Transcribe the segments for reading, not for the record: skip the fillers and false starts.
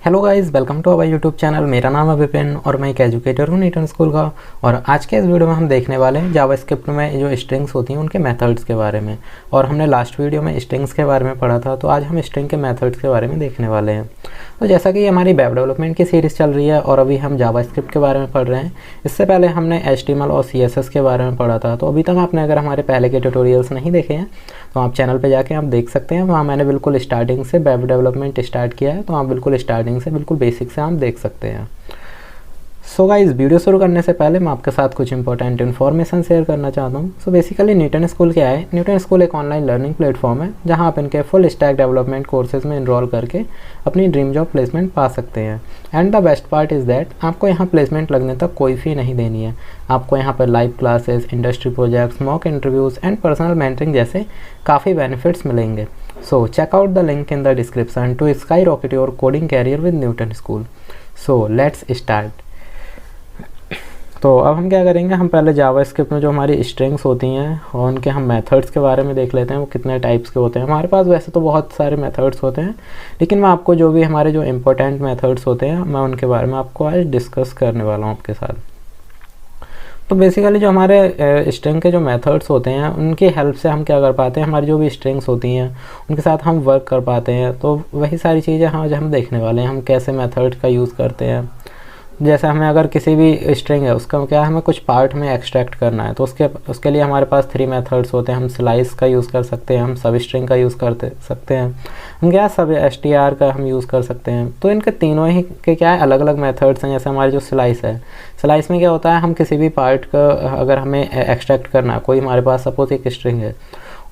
Hello guys, welcome to our YouTube channel. मेरा नाम है विपिन और मैं एक एजुकेटर हूँ न्यूटन स्कूल का। और आज के इस वीडियो में हम देखने वाले हैं जावास्क्रिप्ट में जो स्ट्रिंग्स होती हैं उनके मेथड्स के बारे में। और हमने लास्ट वीडियो में स्ट्रिंग्स के बारे में पढ़ा था, तो आज हम स्ट्रिंग के मेथड्स के बारे में देखने वाले हैं। तो जैसा कि हमारी वेब डेवलपमेंट की सीरीज़ चल रही है और अभी हम जावास्क्रिप्ट के बारे में पढ़ रहे हैं। इससे पहले हमने HTML और CSS के बारे में पढ़ा था, तो अभी तक आपने अगर हमारे पहले के ट्यूटोरियल्स नहीं देखे हैं तो आप चैनल पे जाके आप देख सकते हैं। वहाँ मैंने बिल्कुल स्टार्टिंग से वेब डेवलपमेंट स्टार्ट किया है, तो आप बिल्कुल स्टार्टिंग से बिल्कुल बेसिक से आप देख सकते हैं। सो गाइस, वीडियो शुरू करने से पहले मैं आपके साथ कुछ इंपॉर्टेंट इन्फॉर्मेशन शेयर करना चाहता हूँ। सो बेसिकली न्यूटन स्कूल क्या है? न्यूटन स्कूल एक ऑनलाइन लर्निंग प्लेटफॉर्म है जहाँ आप इनके फुल स्टैक डेवलपमेंट कोर्सेज में इनरोल करके अपनी ड्रीम जॉब प्लेसमेंट पा सकते हैं। And the best part is that आपको यहाँ प्लेसमेंट लगने तक कोई फ़ी नहीं देनी है। आपको यहाँ पर live classes, industry projects, mock interviews and personal mentoring जैसे काफ़ी बेनिफिट्स मिलेंगे। So check out the link in the description to skyrocket your coding career with Newton School. So let's start. तो अब हम क्या करेंगे, हम पहले जावास्क्रिप्ट में जो हमारी स्ट्रिंग्स होती हैं और उनके हम मेथड्स के बारे में देख लेते हैं। वो कितने टाइप्स के होते हैं। हमारे पास वैसे तो बहुत सारे मेथड्स होते हैं, लेकिन मैं आपको जो भी हमारे जो इम्पोर्टेंट मेथड्स होते हैं मैं उनके बारे में आपको आज डिस्कस करने वाला हूँ आपके साथ। तो बेसिकली जो हमारे स्ट्रिंग के जो मेथड्स होते हैं उनकी हेल्प से हम क्या कर पाते हैं, हमारी जो भी स्ट्रिंग्स होती हैं उनके साथ हम वर्क कर पाते हैं। तो वही सारी चीज़ें हम देखने वाले हैं, हम कैसे मेथड का यूज़ करते हैं। जैसे हमें अगर किसी भी स्ट्रिंग है उसका क्या हमें कुछ पार्ट में एक्सट्रैक्ट करना है, तो उसके लिए हमारे पास 3 मेथड्स होते हैं। हम स्लाइस का यूज़ कर सकते हैं, हम सब स्ट्रिंग का यूज़ कर सकते हैं, हम क्या सब str का हम यूज़ कर सकते हैं। तो इनके तीनों ही के क्या है अलग अलग मेथड्स हैं। जैसे हमारी जो स्लाइस है, स्लाइस में क्या होता है, हम किसी भी पार्ट का अगर हमें एक्सट्रैक्ट करना है, कोई हमारे पास सपोज एक स्ट्रिंग है,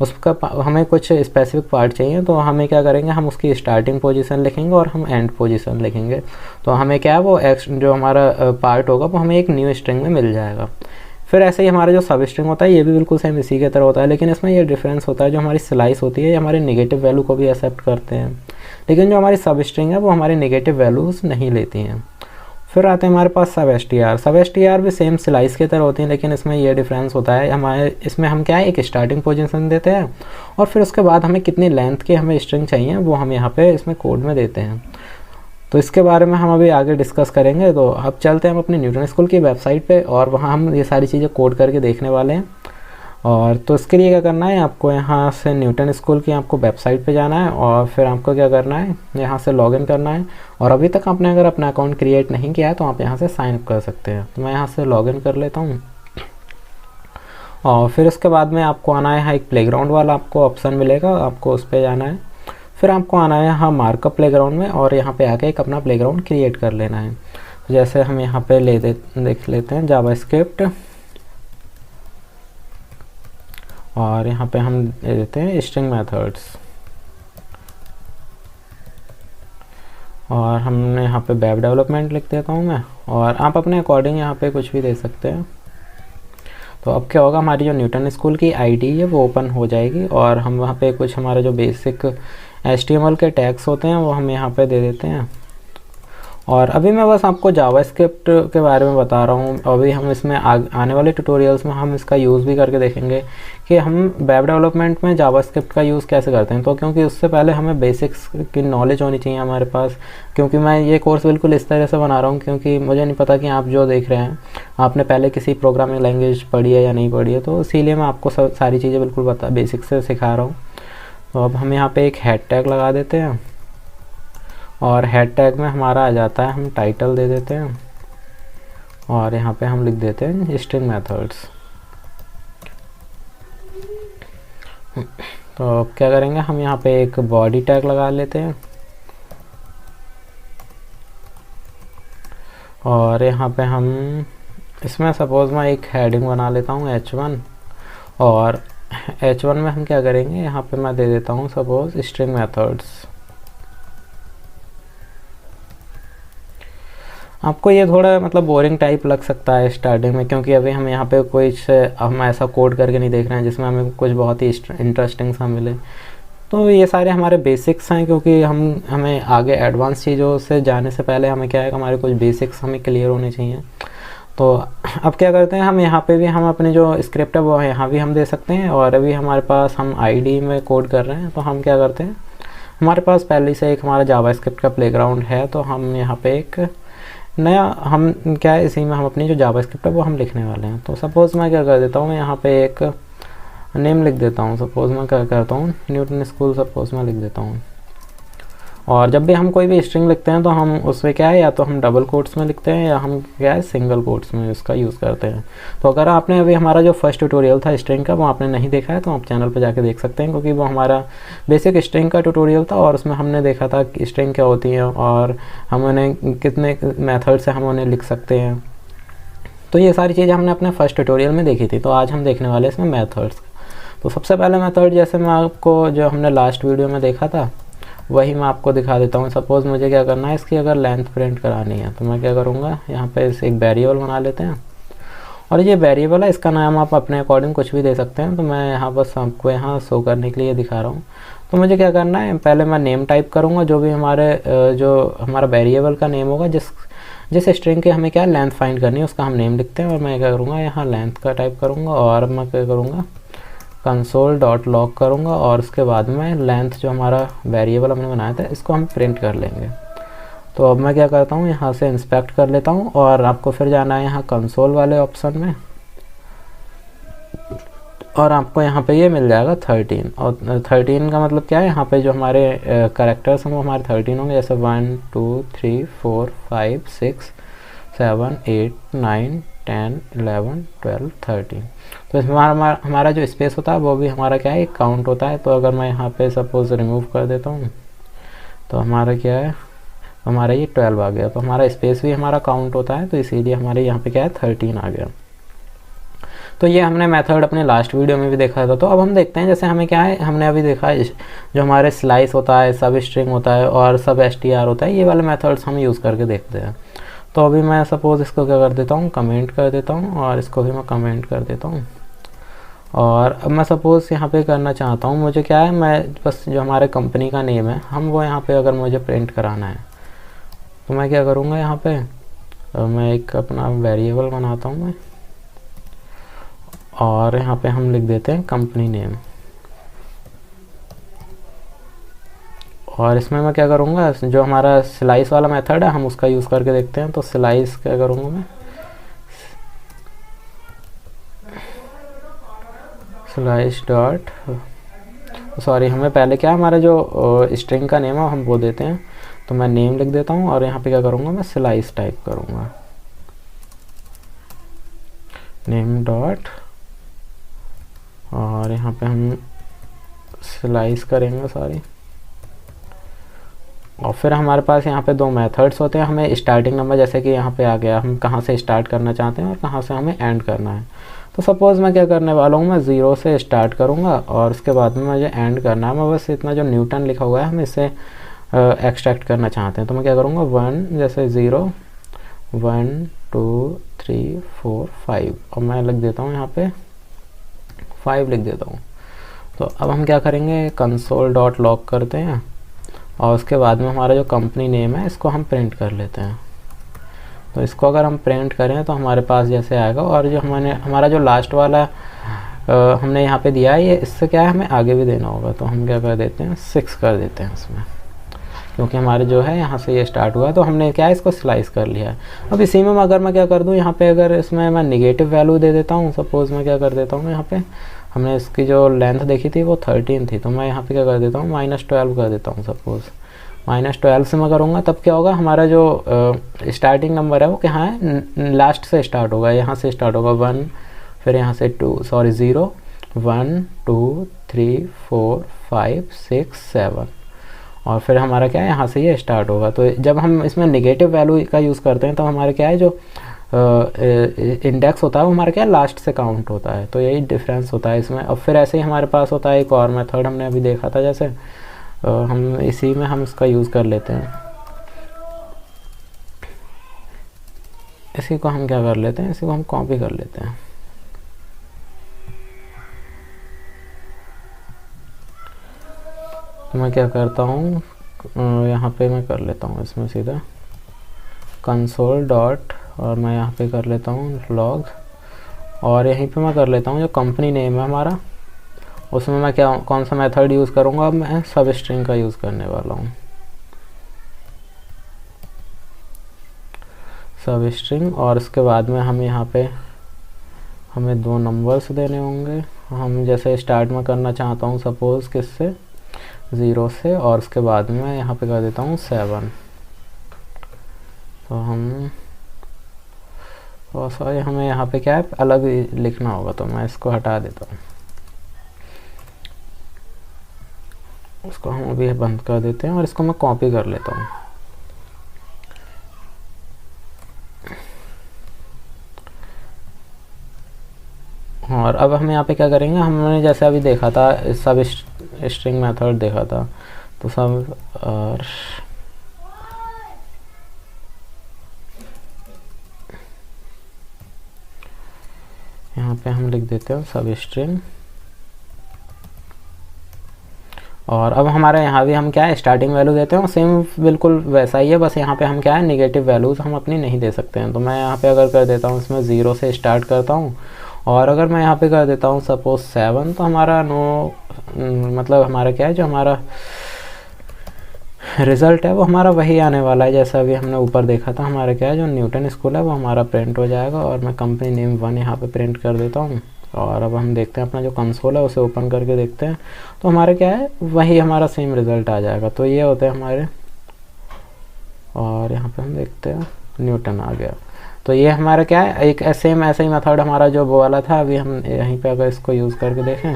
उसका हमें कुछ स्पेसिफिक पार्ट चाहिए, तो हमें क्या करेंगे, हम उसकी स्टार्टिंग पोजीशन लिखेंगे और हम एंड पोजीशन लिखेंगे। तो हमें क्या है वो जो हमारा पार्ट होगा वो हमें एक न्यू स्ट्रिंग में मिल जाएगा। फिर ऐसे ही हमारा जो सब स्ट्रिंग होता है ये भी बिल्कुल सेम इसी की तरह होता है, लेकिन इसमें ये डिफरेंस होता है, जो हमारी स्लाइस होती है ये हमारे नेगेटिव वैल्यू को भी एक्सेप्ट करते हैं, लेकिन जो हमारी सब स्ट्रिंग है वो हमारी नेगेटिव वैल्यूज़ नहीं लेती हैं। फिर आते हैं हमारे पास सब str भी सेम स्लाइस की तरह होती हैं, लेकिन इसमें ये डिफरेंस होता है, हमारे इसमें हम क्या है एक स्टार्टिंग पोजीशन देते हैं और फिर उसके बाद हमें कितनी लेंथ की हमें स्ट्रिंग चाहिए वो हम यहाँ पे इसमें कोड में देते हैं। तो इसके बारे में हम अभी आगे डिस्कस करेंगे। तो अब चलते हैं हम अपनी न्यूटन स्कूल की वेबसाइट पे और वहाँ हम ये सारी चीज़ें कोड करके देखने वाले हैं। और तो इसके लिए क्या करना है, आपको यहाँ से न्यूटन स्कूल की आपको वेबसाइट पे जाना है और फिर आपको क्या करना है, यहाँ से लॉगिन करना है। और अभी तक आपने अगर अपना अकाउंट क्रिएट नहीं किया है तो आप यहाँ से साइन अप कर सकते हैं। तो मैं यहाँ से लॉगिन कर लेता हूँ और फिर उसके बाद में आपको आना है यहाँ एक प्लेग्राउंड वाला आपको ऑप्शन मिलेगा, आपको उस पर जाना है। फिर आपको आना है यहाँ मार्कअप प्लेग्राउंड में और यहाँ पे आके एक अपना प्लेग्राउंड क्रिएट कर लेना है। तो जैसे हम यहाँ पे देख लेते हैं जावास्क्रिप्ट और यहाँ पे हम दे देते हैं स्ट्रिंग मेथड्स और हमने यहाँ पे वेब डेवलपमेंट लिख देता हूँ मैं, और आप अपने अकॉर्डिंग यहाँ पे कुछ भी दे सकते हैं। तो अब क्या होगा, हमारी जो न्यूटन स्कूल की आईडी है वो ओपन हो जाएगी और हम वहाँ पे कुछ हमारे जो बेसिक HTML के टैग्स होते हैं वो हम यहाँ पे दे देते हैं। और अभी मैं बस आपको जावास्क्रिप्ट के बारे में बता रहा हूँ। अभी हम इसमें आने वाले ट्यूटोरियल्स में हम इसका यूज़ भी करके देखेंगे कि हम वेब डेवलपमेंट में जावास्क्रिप्ट का यूज़ कैसे करते हैं। तो क्योंकि उससे पहले हमें बेसिक्स की नॉलेज होनी चाहिए हमारे पास, क्योंकि मैं ये कोर्स बिल्कुल इस तरह से बना रहा हूँ क्योंकि मुझे नहीं पता कि आप जो देख रहे हैं आपने पहले किसी प्रोग्रामिंग लैंग्वेज पढ़ी है या नहीं पढ़ी है, तो इसीलिए मैं आपको सारी चीज़ें बिल्कुल बेसिक से सिखा रहा हूँ। तो अब हम यहाँ पर एक हेड टैग लगा देते हैं और हेड टैग में हमारा आ जाता है, हम टाइटल दे देते हैं और यहाँ पे हम लिख देते हैं स्ट्रिंग मेथड्स। तो अब क्या करेंगे, हम यहाँ पे एक बॉडी टैग लगा लेते हैं और यहाँ पे हम इसमें सपोज मैं एक हेडिंग बना लेता हूँ H1 और H1 में हम क्या करेंगे, यहाँ पे मैं दे देता हूँ सपोज स्ट्रिंग मेथड्स। आपको ये थोड़ा मतलब बोरिंग टाइप लग सकता है स्टार्टिंग में, क्योंकि अभी हम यहाँ पे हम ऐसा कोड करके नहीं देख रहे हैं जिसमें हमें कुछ बहुत ही इंटरेस्टिंग सा मिले। तो ये सारे हमारे बेसिक्स हैं, क्योंकि हमें आगे एडवांस चीज़ों से जाने से पहले हमें क्या है, हमारे कुछ बेसिक्स हमें क्लियर होने चाहिए। तो अब क्या करते हैं, हम यहाँ पे भी हम अपनी जो स्क्रिप्ट है वो यहाँ भी हम दे सकते हैं। और अभी हमारे पास हम ID में कोड कर रहे हैं, तो हम क्या करते हैं, हमारे पास पहले से एक हमारा जावास्क्रिप्ट का प्लेग्राउंड है, तो हम यहाँ पे एक नया हम क्या है, इसी में हम अपनी जो जावास्क्रिप्ट है वो हम लिखने वाले हैं। तो सपोज़ मैं क्या कर देता हूँ, यहाँ पे एक नेम लिख देता हूँ। सपोज़ मैं क्या करता हूँ, न्यूटन स्कूल सपोज़ मैं लिख देता हूँ। और जब भी हम कोई भी स्ट्रिंग लिखते हैं तो हम उसमें क्या है, या तो हम डबल कोट्स में लिखते हैं या हम क्या है सिंगल कोट्स में इसका यूज़ करते हैं। तो अगर आपने अभी हमारा जो फर्स्ट ट्यूटोरियल था स्ट्रिंग का वो आपने नहीं देखा है तो आप चैनल पर जाके देख सकते हैं, क्योंकि वो हमारा बेसिक स्ट्रिंग का ट्यूटोरियल था और उसमें हमने देखा था कि स्ट्रिंग क्या होती है और हम उन्हें कितने मेथड से हम उन्हें लिख सकते हैं। तो ये सारी चीज़ें हमने अपने फर्स्ट ट्यूटोरियल में देखी थी। तो आज हम देखने वाले इसमें मेथड्स। तो सबसे पहले मेथड जैसे मैं आपको जो हमने लास्ट वीडियो में देखा था वही मैं आपको दिखा देता हूँ। सपोज़ मुझे क्या करना है, इसकी अगर लेंथ प्रिंट करानी है तो मैं क्या करूँगा, यहाँ पे इसे एक वेरिएबल बना लेते हैं। और ये वेरिएबल है, इसका नाम आप अपने अकॉर्डिंग कुछ भी दे सकते हैं। तो मैं यहाँ बस आपको यहाँ शो करने के लिए दिखा रहा हूँ। तो मुझे क्या करना है, पहले मैं नेम टाइप करूँगा, जो भी हमारा वेरिएबल का नेम होगा, जिस स्ट्रिंग के हमें क्या लेंथ फाइंड करनी है उसका हम नेम लिखते हैं। और मैं क्या करूँगा, यहाँ लेंथ का टाइप करूँगा और मैं क्या करूँगा कंसोल डॉट लॉग करूँगा और उसके बाद में लेंथ जो हमारा वेरिएबल हमने बनाया था इसको हम प्रिंट कर लेंगे। तो अब मैं क्या करता हूँ, यहाँ से इंस्पेक्ट कर लेता हूँ और आपको फिर जाना है यहाँ कंसोल वाले ऑप्शन में और आपको यहाँ पे ये मिल जाएगा 13। और 13 का मतलब क्या है, यहाँ पे जो हमारे कैरेक्टर्स हैं वो हमारे 13 होंगे, जैसे 1 2 3 4 5 6 7 8 9 10 11 12 13। तो इसमें हमारा जो स्पेस होता है वो भी हमारा क्या है, एक काउंट होता है। तो अगर मैं यहाँ पे सपोज रिमूव कर देता हूँ तो हमारा क्या है, हमारा ये 12 आ गया। तो हमारा स्पेस भी हमारा काउंट होता है, तो इसीलिए हमारे यहाँ पे क्या है 13 आ गया। तो ये हमने मेथड अपने लास्ट वीडियो में भी देखा था। तो अब हम देखते हैं, जैसे हमें क्या है, हमने अभी देखा है जो हमारे स्लाइस होता है, सब स्ट्रिंग होता है और सब str होता है, ये वाले मेथड्स हम यूज़ करके देखते हैं। तो अभी मैं सपोज़ इसको क्या कर देता हूँ, कमेंट कर देता हूँ और इसको भी मैं कमेंट कर देता हूँ। और अब मैं सपोज़ यहाँ पे करना चाहता हूँ, मुझे क्या है, मैं बस जो हमारे कंपनी का नेम है हम वो यहाँ पे अगर मुझे प्रिंट कराना है तो मैं क्या करूँगा, यहाँ पे मैं एक अपना वेरिएबल बनाता हूँ मैं और यहाँ पे हम लिख देते हैं कंपनी नेम। और इसमें मैं क्या करूँगा, जो हमारा स्लाइस वाला मेथड है हम उसका यूज़ करके देखते हैं। तो स्लाइस क्या करूँगा मैं, स्लाइस डॉट सॉरी हमें पहले क्या हमारा जो स्ट्रिंग का नेम है हम वो देते हैं। तो मैं नेम लिख देता हूँ और यहाँ पे क्या करूँगा, मैं स्लाइस टाइप करूँगा, नेम डॉट, और यहाँ पे हम स्लाइस करेंगे सॉरी। और फिर हमारे पास यहाँ पे दो मेथड्स होते हैं। हमें स्टार्टिंग नंबर जैसे कि यहाँ पे आ गया, हम कहाँ से स्टार्ट करना चाहते हैं और कहाँ से हमें एंड करना है। तो सपोज़ मैं क्या करने वाला हूँ, मैं 0 से स्टार्ट करूँगा और उसके बाद में मुझे एंड करना है। मैं बस इतना जो न्यूटन लिखा हुआ है हम इसे एक्सट्रैक्ट करना चाहते हैं। तो मैं क्या करूँगा, 1 जैसे 0 1 2 3 4 5 और मैं लिख देता हूँ यहाँ पे 5 लिख देता हूँ। तो अब हम क्या करेंगे, कंसोल डॉट लॉग करते हैं और उसके बाद में हमारा जो कंपनी नेम है इसको हम प्रिंट कर लेते हैं। तो इसको अगर हम प्रिंट करें तो हमारे पास जैसे आएगा। और जो हमारा जो लास्ट वाला हमने यहाँ पे दिया है, ये इससे क्या है हमें आगे भी देना होगा। तो हम क्या कर देते हैं, 6 कर देते हैं इसमें, क्योंकि हमारे जो है यहाँ से ये स्टार्ट हुआ है तो हमने क्या है इसको स्लाइस कर लिया है। अब इसी में अगर मैं क्या कर दूँ, यहाँ पे अगर इसमें मैं निगेटिव वैल्यू दे देता हूँ। सपोज़ मैं क्या कर देता हूँ, यहाँ पे हमने इसकी जो लेंथ देखी थी वो 13 थी, तो मैं यहाँ पे क्या कर देता हूँ, -12 कर देता हूँ। सपोज़ -12 से मैं करूँगा तब क्या होगा, हमारा जो स्टार्टिंग नंबर है वो क्या है, लास्ट से स्टार्ट होगा, यहाँ से स्टार्ट होगा 1, फिर यहाँ से 0 1 2 3 4 5 6 7 और फिर हमारा क्या है यहाँ से ये स्टार्ट होगा। तो जब हम इसमें नेगेटिव वैल्यू का यूज़ करते हैं तो हमारे क्या है जो इंडेक्स होता है वो हमारा क्या लास्ट से काउंट होता है। तो यही डिफरेंस होता है इसमें। अब फिर ऐसे ही हमारे पास होता है एक और मेथड हमने अभी देखा था, जैसे हम इसी में हम इसका यूज़ कर लेते हैं। इसी को हम क्या कर लेते हैं, इसी को हम कॉपी कर लेते हैं। तो मैं क्या करता हूँ, यहाँ पे मैं कर लेता हूँ इसमें सीधा कंसोल डॉट और मैं यहाँ पे कर लेता हूँ लॉग और यहीं पे मैं कर लेता हूँ जो कंपनी नेम है हमारा उसमें मैं क्या कौन सा मेथड यूज़ करूँगा, मैं सब स्ट्रिंग का यूज़ करने वाला हूँ। सब स्ट्रिंग, और उसके बाद में हम यहाँ पे हमें 2 नंबर्स देने होंगे। हम जैसे स्टार्ट में करना चाहता हूँ सपोज़ किससे, 0 से, और उसके बाद में मैं यहाँ पे कर देता हूँ 7। तो हम सॉरी हमें यहाँ पे क्या है अलग लिखना होगा, तो मैं इसको हटा देता हूँ, इसको हम अभी बंद कर देते हैं और इसको मैं कॉपी कर लेता हूँ। और अब हम यहाँ पे क्या करेंगे, हमने जैसे अभी देखा था सब स्ट्रिंग मेथड देखा था, तो सब और यहाँ पे हम लिख देते हैं सब स्ट्रिंग। और अब हमारे यहाँ भी हम क्या है स्टार्टिंग वैल्यू देते हैं, सेम बिल्कुल वैसा ही है, बस यहाँ पे हम क्या है नेगेटिव वैल्यूज़ हम अपनी नहीं दे सकते हैं। तो मैं यहाँ पे अगर कर देता हूँ इसमें 0 से स्टार्ट करता हूँ, और अगर मैं यहाँ पे कर देता हूँ सपोज 7, तो हमारा मतलब हमारा क्या है जो हमारा रिज़ल्ट है वो हमारा वही आने वाला है जैसा अभी हमने ऊपर देखा था। हमारा क्या है जो न्यूटन स्कूल है वो हमारा प्रिंट हो जाएगा, और मैं कंपनी नेम 1 यहाँ पे प्रिंट कर देता हूँ। और अब हम देखते हैं अपना जो कंसोल है उसे ओपन करके देखते हैं, तो हमारा क्या है वही हमारा सेम रिज़ल्ट आ जाएगा। तो ये होते हैं हमारे, और यहाँ पे हम देखते हैं न्यूटन आ गया। तो ये हमारा क्या है एक सेम ऐसा ही मेथड हमारा जो वो वाला था, अभी हम यहीं पे अगर इसको यूज़ करके देखें,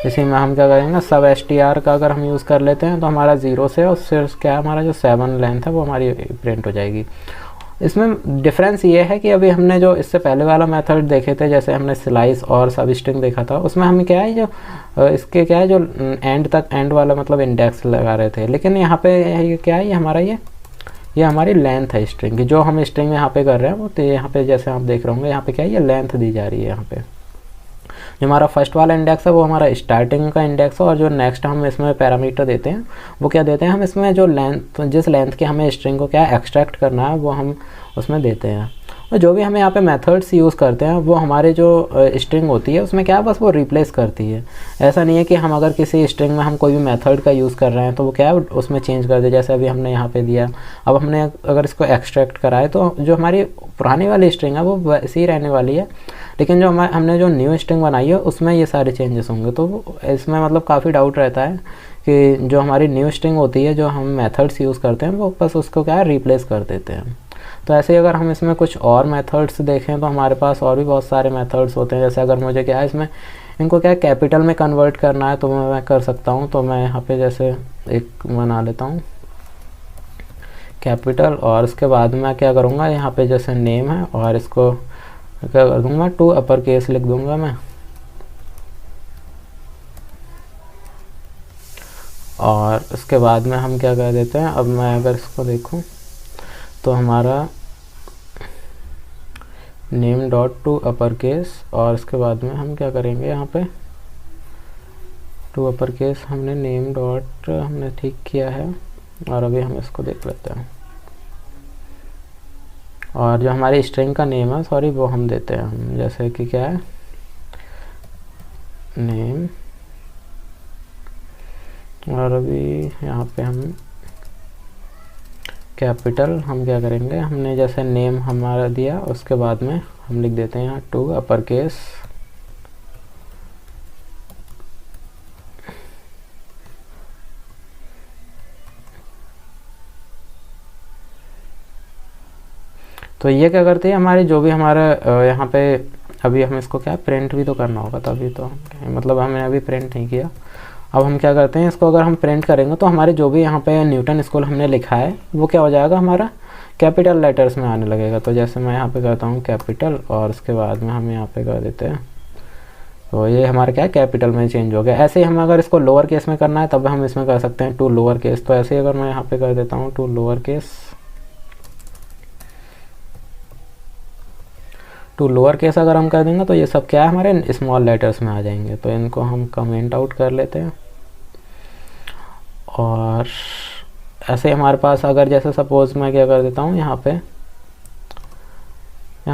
इसी में हम क्या करेंगे सब str का अगर हम यूज़ कर लेते हैं तो हमारा 0 से और सिर्फ क्या हमारा जो 7 लेंथ है वो हमारी प्रिंट हो जाएगी। इसमें डिफरेंस ये है कि अभी हमने जो इससे पहले वाला मेथड देखे थे, जैसे हमने स्लाइस और सब स्ट्रिंग देखा था, उसमें हम क्या है जो इसके क्या है जो एंड वाला मतलब इंडेक्स लगा रहे थे, लेकिन यहाँ पे ये क्या है ये हमारा ये हमारी लेंथ है स्ट्रिंग की, जो हम स्ट्रिंग यहाँ पे कर रहे हैं वो, तो यहाँ पे जैसे आप देख रहे होंगे यहाँ पे क्या है ये लेंथ दी जा रही है। यहाँ पे जो हमारा फर्स्ट वाला इंडेक्स है वो हमारा स्टार्टिंग का इंडेक्स है, और जो नेक्स्ट हम इसमें पैरामीटर देते हैं वो क्या देते हैं, हम इसमें जो लेंथ जिस लेंथ के हमें स्ट्रिंग को क्या एक्सट्रैक्ट करना है वो हम उसमें देते हैं। और जो भी हमें यहाँ पे मेथड्स यूज़ करते हैं वो हमारे जो स्ट्रिंग होती है उसमें क्या है बस वो रिप्लेस करती है। ऐसा नहीं है कि हम अगर किसी स्ट्रिंग में हम कोई भी मेथड का यूज़ कर रहे हैं तो वो क्या है उसमें चेंज कर दे, जैसे अभी हमने यहाँ पे दिया। अब हमने अगर इसको एक्सट्रैक्ट कराए तो जो हमारी पुरानी वाली स्ट्रिंग है वो वैसी ही रहने वाली है, लेकिन जो हमने जो न्यू स्ट्रिंग बनाई है उसमें ये सारे चेंजेस होंगे। तो इसमें मतलब काफ़ी डाउट रहता है कि जो हमारी न्यू स्ट्रिंग होती है जो हम मेथड्स यूज़ करते हैं वो बस उसको क्या है रिप्लेस कर देते हैं। तो ऐसे ही अगर हम इसमें कुछ और मेथड्स देखें तो हमारे पास और भी बहुत सारे मेथड्स होते हैं। जैसे अगर मुझे क्या है इसमें इनको क्या कैपिटल में कन्वर्ट करना है तो मैं कर सकता हूँ। तो मैं यहाँ पे जैसे एक बना लेता हूँ कैपिटल, और उसके बाद मैं क्या करूँगा यहाँ पे जैसे नेम है और इसको क्या कर दूँगा 2 अपर केस लिख दूँगा मैं। और उसके बाद में हम क्या कर देते हैं, अब मैं अगर इसको देखूँ तो हमारा नेम डॉट 2 अपर केस, और उसके बाद में हम क्या करेंगे यहाँ पे 2 अपर केस हमने नेम डॉट हमने ठीक किया है। और अभी हम इसको देख लेते हैं, और जो हमारी स्ट्रिंग का नेम है सॉरी वो हम देते हैं हम जैसे कि क्या है नेम, और अभी यहाँ पे हम कैपिटल हम क्या करेंगे हमने जैसे नेम हमारा दिया उसके बाद में हम लिख देते हैं यहाँ 2 अपर केस। तो ये क्या करते हैं हमारे जो भी हमारा यहाँ पे अभी हम इसको क्या प्रिंट भी तो करना होगा, तभी तो मतलब हमने अभी प्रिंट नहीं किया। अब हम क्या करते हैं इसको अगर हम प्रिंट करेंगे तो हमारे जो भी यहाँ पे न्यूटन स्कूल हमने लिखा है वो क्या हो जाएगा हमारा कैपिटल लेटर्स में आने लगेगा। तो जैसे मैं यहाँ पे करता हूँ कैपिटल और उसके बाद में हम यहाँ पे कर देते हैं तो ये हमारा क्या है कैपिटल में चेंज हो गया। ऐसे ही हम अगर इसको लोअर केस में करना है तब हम इसमें कर सकते हैं 2 लोअर केस। तो ऐसे ही अगर मैं यहाँ पे कर देता हूँ 2 लोअर केस, 2 लोअर केस अगर हम कर देंगे तो ये सब क्या है हमारे स्मॉल लेटर्स में आ जाएंगे। तो इनको हम कमेंट आउट कर लेते हैं। और ऐसे हमारे पास अगर जैसे सपोज मैं क्या कर देता हूँ यहाँ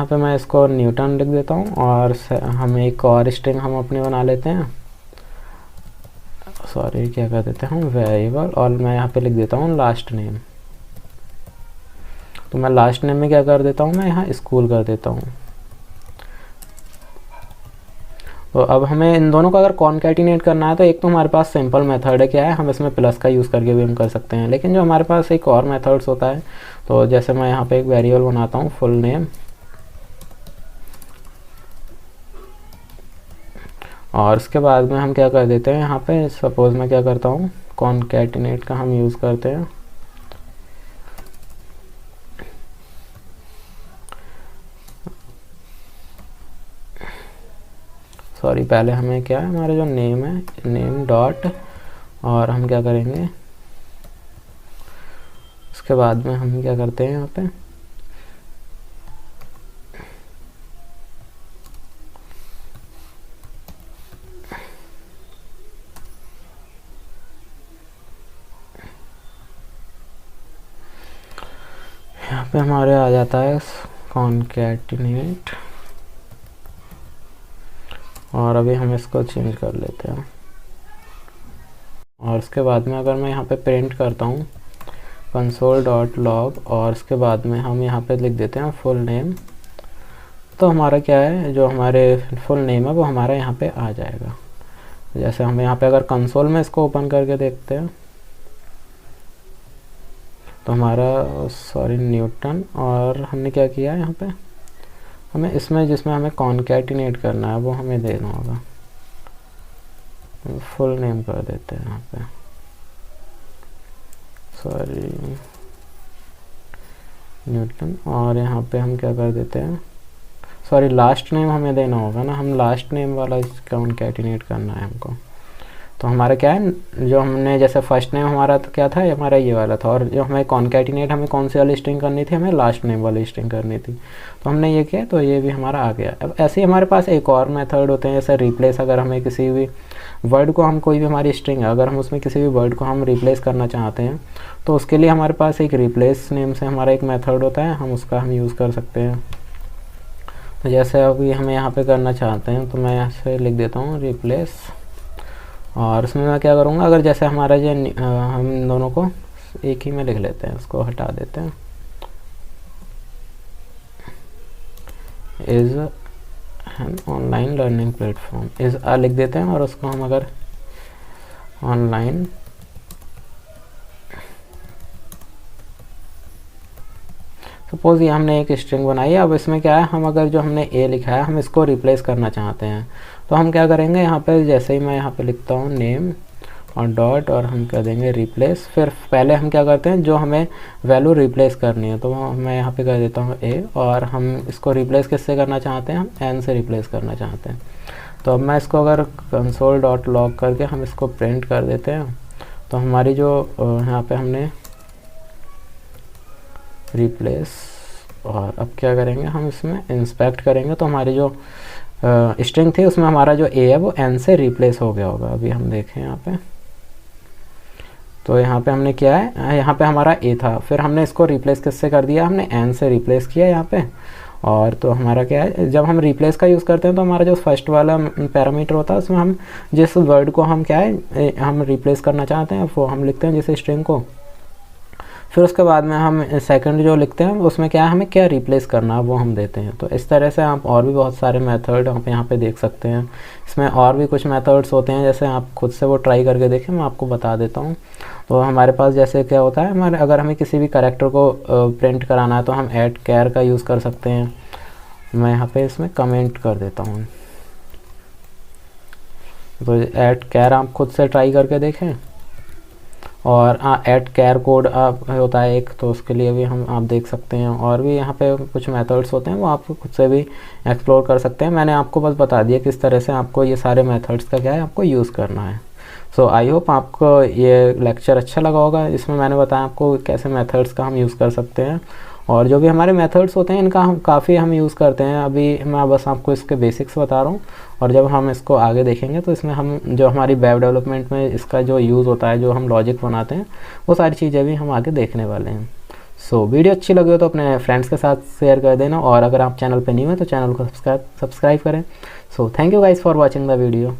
पे मैं इसको न्यूटन लिख देता हूँ, और हम एक और स्ट्रिंग हम अपनी बना लेते हैं सॉरी क्या कर देते हैं हम वेरिएबल, और मैं यहाँ पे लिख देता हूँ लास्ट नेम। तो मैं लास्ट नेम में क्या कर देता हूँ, मैं यहाँ स्कूल कर देता हूँ। तो अब हमें इन दोनों को अगर कॉन्कैटिनेट करना है तो एक तो हमारे पास सिंपल मेथड है, क्या है, हम इसमें प्लस का यूज़ करके भी हम कर सकते हैं, लेकिन जो हमारे पास एक और मेथड्स होता है, तो जैसे मैं यहाँ पे एक वेरिएबल बनाता हूँ फुल नेम, और उसके बाद में हम क्या कर देते हैं यहाँ पे, सपोज मैं क्या करता हूँ, कॉन्कैटिनेट का हम यूज़ करते हैं। सॉरी पहले हमें क्या है, हमारा जो नेम है, नेम डॉट, और हम क्या करेंगे, उसके बाद में हम क्या करते हैं यहाँ पे, यहाँ पे हमारे आ जाता है कॉन्कैटिनेट, और अभी हम इसको चेंज कर लेते हैं। और उसके बाद में अगर मैं यहाँ पे प्रिंट करता हूँ console.log, और उसके बाद में हम यहाँ पे लिख देते हैं फुल नेम, तो हमारा क्या है, जो हमारे फुल नेम है वो हमारा यहाँ पे आ जाएगा। जैसे हम यहाँ पे अगर कंसोल में इसको ओपन करके देखते हैं तो हमारा, सॉरी न्यूटन, और हमने क्या किया है यहाँ पे, हमें इसमें जिसमें हमें कॉन्कैटिनेट करना है वो हमें देना होगा, फुल नेम कर देते हैं यहाँ पे, सॉरी न्यूटन, और यहाँ पे हम क्या कर देते हैं, सॉरी लास्ट नेम हमें देना होगा ना, हम लास्ट नेम वाला कॉन्कैटिनेट करना है हमको। तो हमारा क्या है, जो हमने जैसे फर्स्ट नेम हमारा तो क्या था, हमारा ये वाला था, और जो हमें कॉन्कैटिनेट हमें कौन सी वाली स्ट्रिंग करनी थी, हमें लास्ट नेम वाली स्ट्रिंग करनी थी, तो हमने ये किया, तो ये भी हमारा आ गया। अब ऐसे ही हमारे पास एक और मेथड होते हैं, जैसे रिप्लेस, अगर हमें किसी भी वर्ड को, हम कोई भी हमारी स्ट्रिंग है, अगर हम उसमें किसी भी वर्ड को हम रिप्लेस करना चाहते हैं, तो उसके लिए हमारे पास एक रिप्लेस नेम से हमारा एक मेथड होता है, हम उसका हम यूज़ कर सकते हैं। तो जैसे अभी हमें यहाँ पे करना चाहते हैं, तो मैं यहाँ से लिख देता हूँ रिप्लेस, और उसमें मैं क्या करूँगा, अगर जैसे हमारा जो हम दोनों को एक ही में लिख लेते हैं, उसको हटा देते हैं, is an online learning platform, is लिख देते हैं, और उसको हम अगर ऑनलाइन सपोज़ ये हमने एक स्ट्रिंग बनाई है। अब इसमें क्या है, हम अगर जो हमने ए लिखा है हम इसको रिप्लेस करना चाहते हैं, तो हम क्या करेंगे, यहाँ पे जैसे ही मैं यहाँ पे लिखता हूँ नेम और डॉट, और हम कर देंगे रिप्लेस, फिर पहले हम क्या करते हैं, जो हमें वैल्यू रिप्लेस करनी है, तो मैं यहाँ पे कर देता हूँ ए, और हम इसको रिप्लेस किससे करना चाहते हैं, हम एन से रिप्लेस करना चाहते हैं। तो अब मैं इसको अगर console.log करके हम इसको प्रिंट कर देते हैं, तो हमारी जो यहाँ पे हमने रिप्लेस, और अब क्या करेंगे, हम इसमें इंस्पेक्ट करेंगे, तो हमारी जो स्ट्रिंग थी उसमें हमारा जो ए है वो एन से रिप्लेस हो गया होगा। अभी हम देखें यहाँ पे, तो यहाँ पे हमने किया है, यहाँ पे हमारा ए था, फिर हमने इसको रिप्लेस किससे कर दिया, हमने एन से रिप्लेस किया यहाँ पे। और तो हमारा क्या है, जब हम रिप्लेस का यूज़ करते हैं तो हमारा जो फर्स्ट वाला पैरामीटर होता है उसमें हम जिस वर्ड को हम क्या है हम रिप्लेस करना चाहते हैं वो हम लिखते हैं जैसे स्ट्रिंग को, फिर उसके बाद में हम सेकंड जो लिखते हैं उसमें क्या है हमें क्या रिप्लेस करना है वो हम देते हैं। तो इस तरह से आप और भी बहुत सारे मेथड आप यहाँ पे देख सकते हैं। इसमें और भी कुछ मेथड्स होते हैं, जैसे आप खुद से वो ट्राई करके देखें, मैं आपको बता देता हूँ। तो हमारे पास जैसे क्या होता है, हमारे अगर हमें किसी भी कैरेक्टर को प्रिंट कराना है तो हम ऐड कैर का यूज़ कर सकते हैं। मैं यहाँ पे इसमें कमेंट कर देता हूँ, तो ऐड कैर आप खुद से ट्राई करके देखें। और ऐड कैर कोड होता है एक, तो उसके लिए भी हम आप देख सकते हैं। और भी यहाँ पे कुछ मेथड्स होते हैं वो आप खुद से भी एक्सप्लोर कर सकते हैं। मैंने आपको बस बता दिया किस तरह से आपको ये सारे मेथड्स का क्या है आपको यूज़ करना है। सो आई होप आपको ये लेक्चर अच्छा लगा होगा। इसमें मैंने बताया आपको कैसे मेथड्स का हम यूज़ कर सकते हैं, और जो भी हमारे मेथड्स होते हैं इनका हम काफ़ी यूज़ करते हैं। अभी मैं बस आपको इसके बेसिक्स बता रहा हूँ, और जब हम इसको आगे देखेंगे तो इसमें हम जो हमारी वेब डेवलपमेंट में इसका जो यूज़ होता है, जो हम लॉजिक बनाते हैं, वो सारी चीज़ें भी हम आगे देखने वाले हैं। सो वीडियो अच्छी लगी हो तो अपने फ्रेंड्स के साथ शेयर कर देना, और अगर आप चैनल पर न्यू हैं तो चैनल को सब्सक्राइब करें। So thank you guys for watching the video.